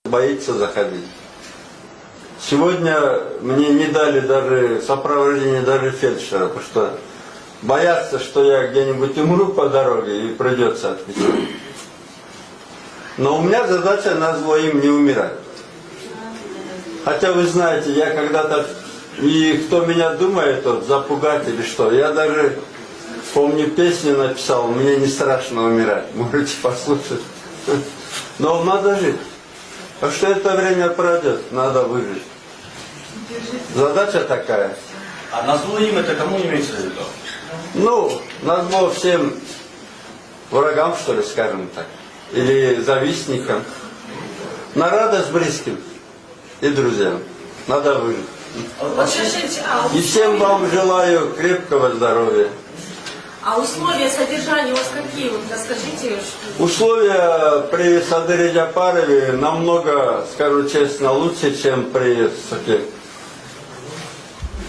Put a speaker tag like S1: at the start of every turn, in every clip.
S1: боится заходить. Сегодня мне не дали даже сопровождение даже фельдшера, потому что боятся, что я где-нибудь умру по дороге и придется отвечать. Но у меня задача назло им не умирать. Хотя вы знаете, я когда-то, и кто меня думает, вот, запугать или что, я даже, помню, песню написал, мне не страшно умирать, можете послушать. Но надо жить. А что это время пройдет, надо выжить. Задача такая.
S2: А назло им это кому имеется в виду?
S1: Ну, назло всем врагам, что ли, скажем так. Или завистникам. На радость близким и друзьям. Надо выжить.
S3: Вот скажите,
S1: И всем вам желаю крепкого здоровья.
S3: а условия содержания у вас какие? Вот расскажите.
S1: Условия при Садыре Джапарове намного, скажу честно, лучше, чем при Соке.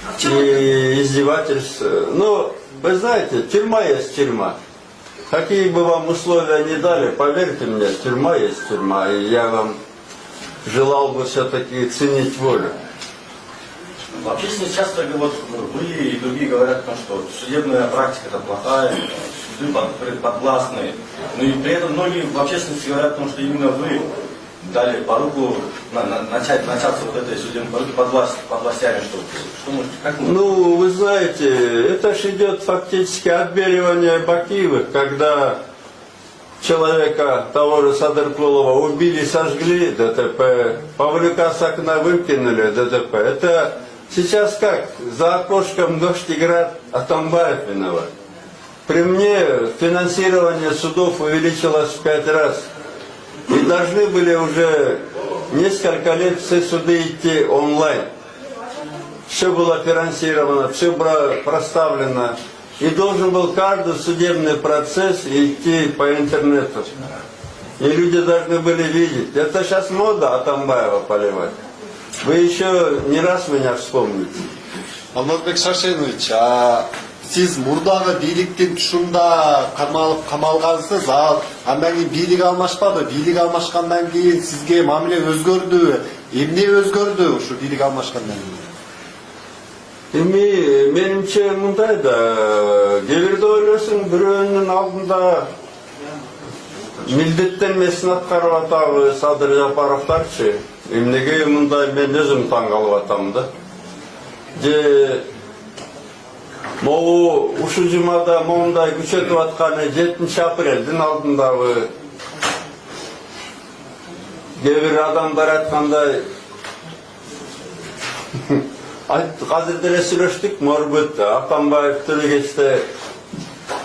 S3: А в чем это?
S1: И издевательства. Ну, вы знаете, тюрьма есть тюрьма. Какие бы вам условия ни дали, поверьте мне, тюрьма есть тюрьма. И я вам желал бы все-таки ценить волю.
S2: Вообще часто вот, вы и другие говорят о том, что судебная практика это плохая, суды подвластные. Но и при этом многие в общественности говорят о том, что именно вы дали поруку начаться вот этой судебной поруки под властями. Что можете, как можете?
S1: Ну, вы знаете, это же идет фактически отбеливание Бакиевых, когда человека, того же Садыркулова, убили, сожгли ДТП, Павлюка с окна выкинули ДТП. Это сейчас как? За окошком дождь играет, Атамбаев виноват. При мне финансирование судов увеличилось в 5 раз. И должны были уже несколько лет все суды идти онлайн. Все было финансировано, все было проставлено. И должен был каждый судебный процесс идти по интернету. И люди должны были видеть. Это сейчас мода Атамбаева поливать. Вы еще не раз меня вспомните.
S4: Алмазбек Шаршенович, сіз мурдагы бийликтин тушунда камалгансыз, андан кийин бийлик алмашпады. Бийлик алмашкандан кийин сизге мамиле өзгөрдү. Эмне өзгөрдү ушу бийлик алмашкандан кийин?
S1: Эми менимче мындай да, кээ ойлосуң бирөөнүн алдында милдеттенмесин аткарып атабы Садыр Жапаровдорчу. Эмнеге мындай мен өзүм таң калып атам да. Же могу ушу жумада моундай күчөтүп атканы 7 апрелдин алдындагы кээ бир адамдар айткандай Қазір деле сүйлөштүк, морбут, Атамбаев, Төлөгечте,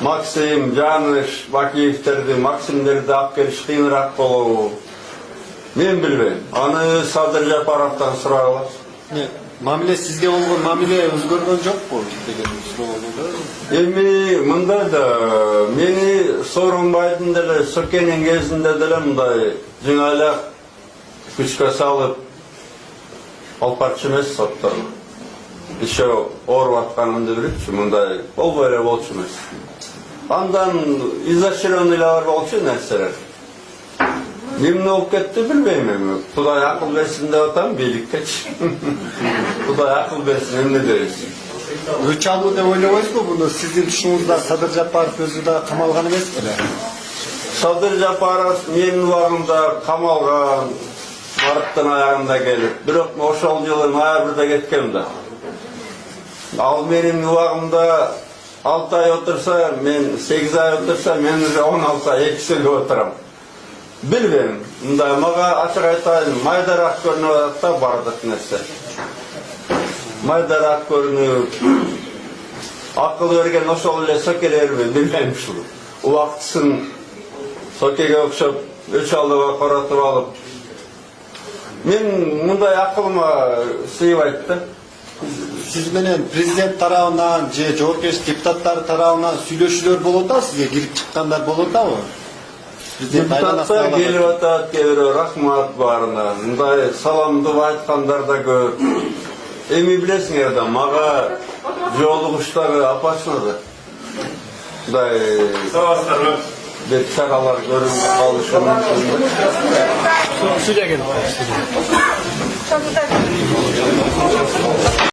S1: Максим, Жаныш, Бакиевтерди, Максимдерди алып келиш кыйыныраак болобу. Мен билбейм. Аны Садыр Жапаровдон сурагыла.
S4: Мамиле сизге болгон мамиле өзгөргөн жокпу деген суроо.
S1: Эми мындай да, мени Сооронбайдын деле Сокенин кезинде деле мындай жыңайлап күчкө салып алып барчу эмес соттор. Еще ооруп атканымды билипчи, мындай болбой эле болчу эмес. Андан изощренный эле бар болчу нерселер. Эмне болуп кетти билбейм эми. Кудай акыл берсин деп атам бийликкечи. Кудай акыл берсин, эмне дейбиз.
S4: Өч алуу деп ойлобойсузбу? Муну сиздин тушуңузда Садыр Жапаров өзү да камалган эмес беле?
S1: Садыр Жапаров менин убагымда камалган, Марттын аягында келип, бирок ошол жылы ноябрда кеткем да. Ал менин убагымда 6 ай отурса, мен 8 ай отурса, мен уже 16 ай 2 сөйлөп отурам. Билбейм, мындай мага ачык айтайын, майдараак көрүнүп атат да бардык нерсе. Майдараак көрүнүп, акыл берген ошол эле сокелерби билбейм ушул. Убактысын сокеге окшоп, өч алдыга каратып алып. Мен мындай акылыма сыйбайт да.
S4: Сиз менен президент тарабынан же жоопкерчилик депутаттары тарабынан сүйлөшүүлөр болот да, сизге кирип чыккандар болот дабы?
S1: Депутаттар келип атат, кээ бирөө рахмат баарына. Мындай саламдуу айткандар да көп. Эми билесиңер да, мага жолугуштагы апачмады. Мындай bir çaralar görünüp kalışır mümkün.
S5: Судья geldi.
S6: Çok güzel